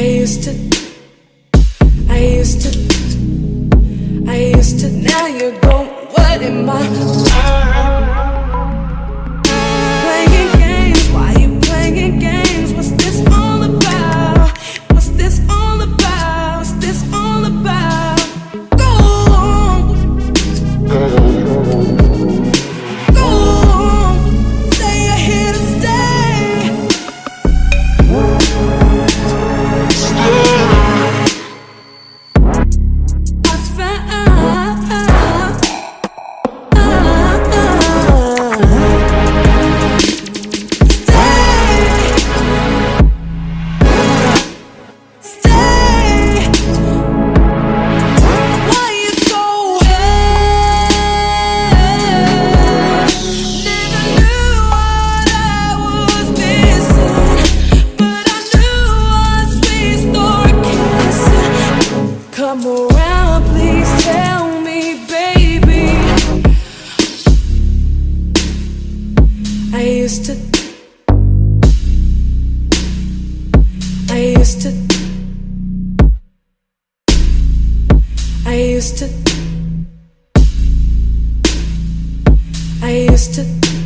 used to, now you're gone. What am I? Playing games, why you playing games? What's this all about? What's this all about? What's this all about? Go on, go on, say you're here to stay. I found come around, please tell me, baby. I used to, I used to, I used to, I used to.